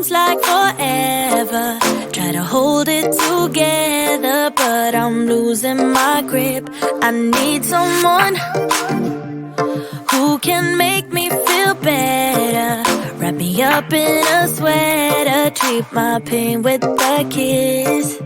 feels like forever. Try to hold it together, but I'm losing my grip. I need someone who can make me feel better. Wrap me up in a sweater, treat my pain with a kiss.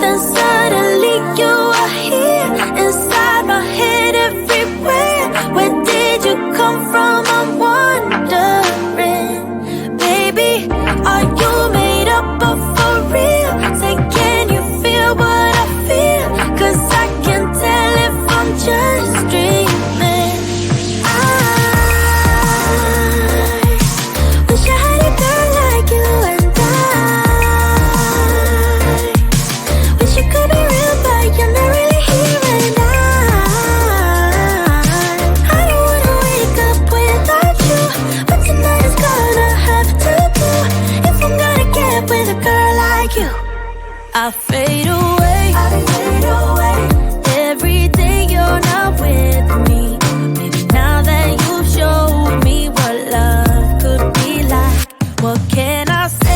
Then suddenly you are here, inside my head, everywhere. Where did you come from? I'm wondering. Baby, are you made up of for real? Say, can you feel what I feel? 'Cause I can tell if I'm just dreaming. I wish I had a girl like you, and wish you could be real, but you're not really here. And I don't wanna wake up without you, but tonight is gonna have to do. If I'm gonna get with a girl like you, I fade away, every day you're not with me. Maybe now that you've showed me what love could be like, what can I say?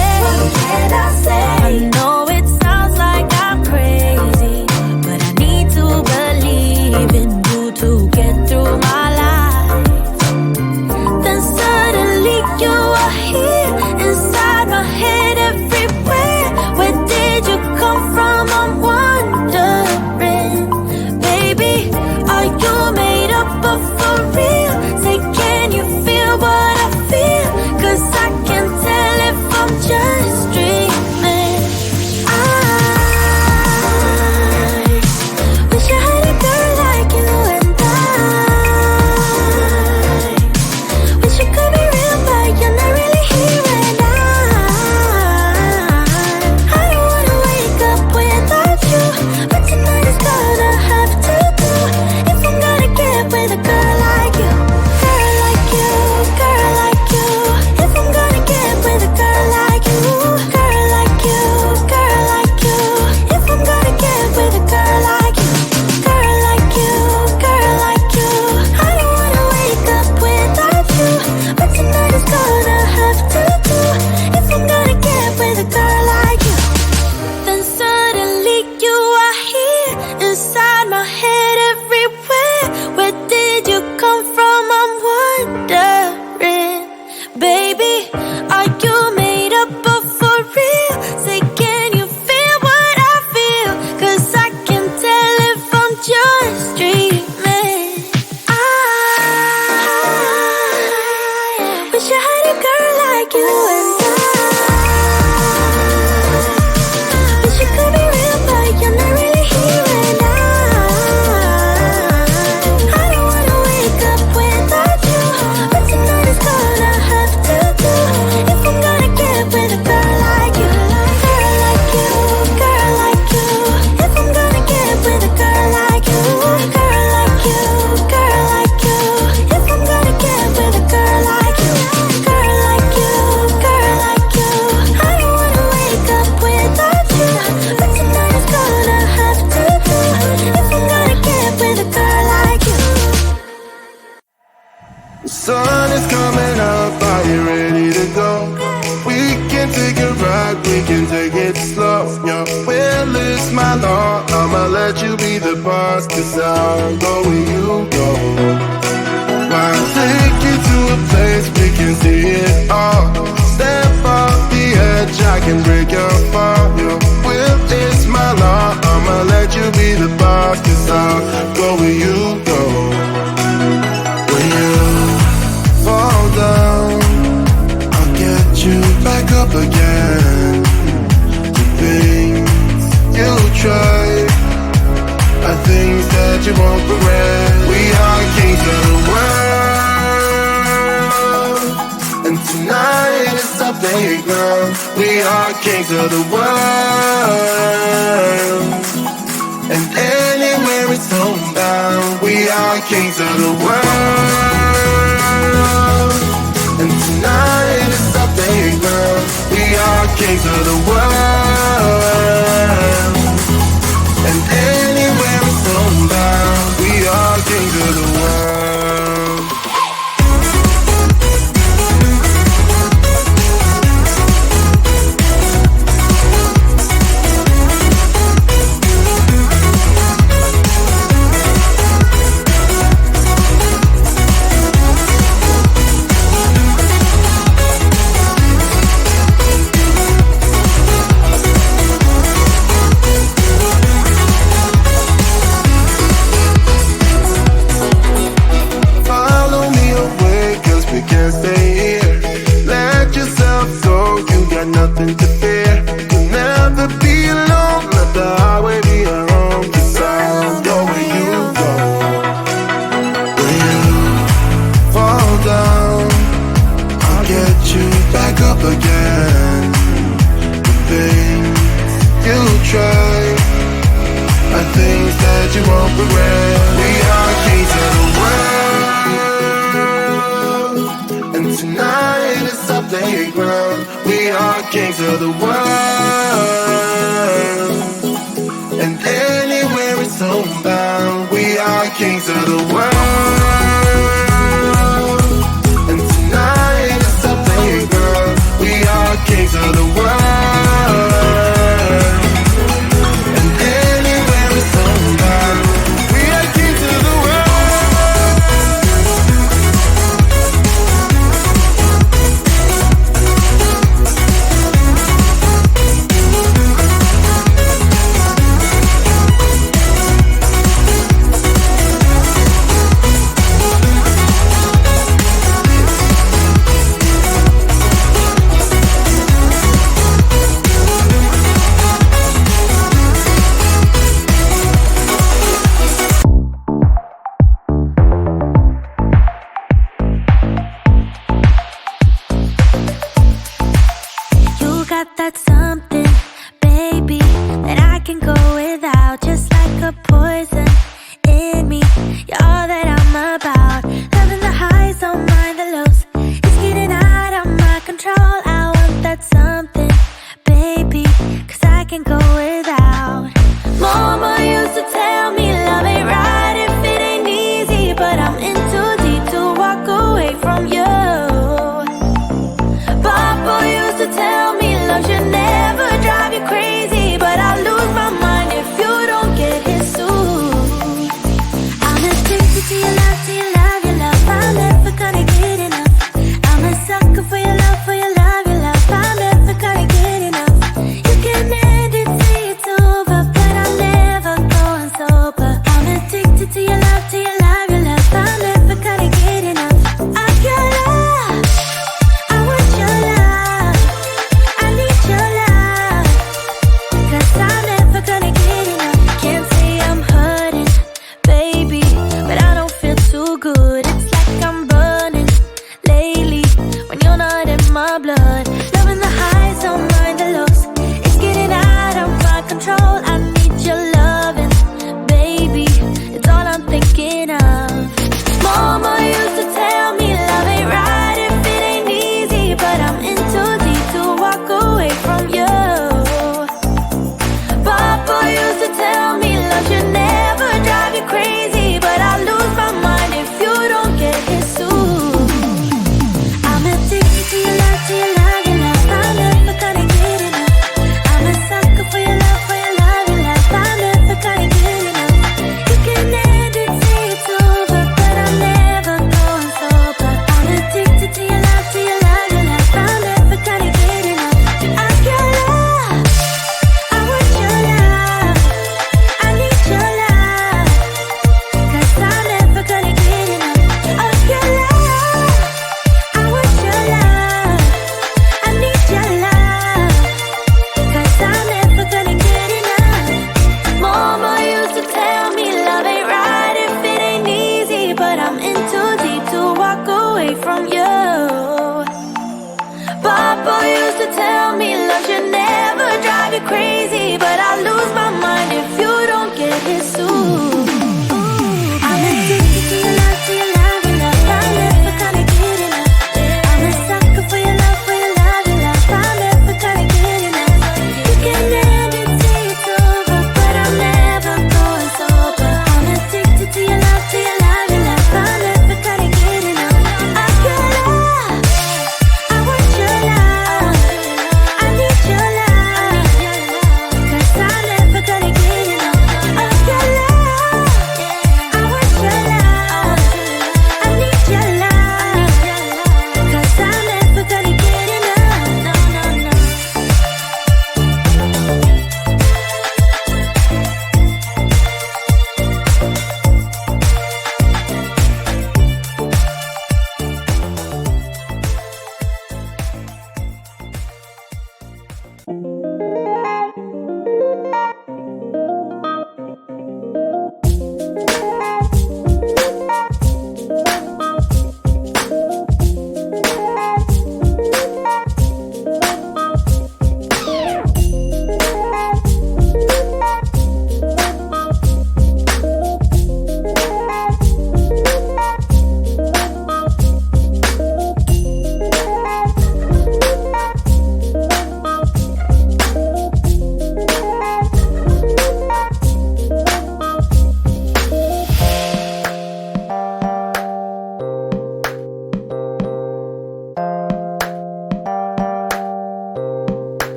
I know it sounds like I'm crazy, but I need to believe in you to get through my life. Then suddenly you are here, inside my head, everywhere. Where did you come from? I'm wondering. Baby, are you made up of for real? Say, can you feel what I feel? 'Cause I can tell if I'm just dreaming. I wish I had a girl like you, and wish you could be real, but you're not really here. And I don't wanna wake up without you, but tonight is gonna have to do. If I'm gonna get with a girl like you, girl like you, girl like you. If I'm gonna get with a girl like you, girl like you, girl like you. If I'm gonna get with a girl like you, girl like you, girl like you. I don't wanna wake up without you, but tonight is gonna have to do. If I'm gonna get with a girl like you, then suddenly you are here, inside my head, everywhere. Where did you come from? I'm wondering. Baby, are you made up of for real? Say, can you feel what I feel? 'Cause I can tell if I'm just dreaming. I wish I had a girl like you, and wish you could be real, but you're not really here. And I don't wanna wake up without you, but tonight is gonna have to do. If I'm gonna get with a girl like you, girl like you, girl like you. If I'm gonna get with a girl like you, girl like you, girl like you. If I'm gonna get with a girl like you, girl like you, girl like you. I don't wanna wake up without you, but tonight is gonna have to do. If I'm gonna get with a girl like you. The sun is coming up, are you ready to go? We can take a ride, we can take it slow. Your will is my law, I'ma let you be the boss, 'cause I'll go where you go. I'll take you to a place we can see it all. Step off the edge, I can break your fall. Your will is my law, I'ma let you be the boss, 'cause I'll go where you go. When you fall down, I'll get you back up again. The things you try are things that you won't regret. We are kings of the world, and tonight is our playground. We are kings of the world, and anywhere it's homebound. We are kings of the world, and tonight is our playground. We are kings of the world, and anywhere it's homebound. We are kings of the world. nothing to fear. We'll never be alone. Let the highway be our home. 'Cause I'll go where you go. When you fall down, I'll get you back up again. The things you try are things that you won't regret. We are kings of the world, and tonight is our playground. We are kings of the world, and anywhere it's homebound. We are kings of the world, and tonight is our playground. We are kings of the world. That's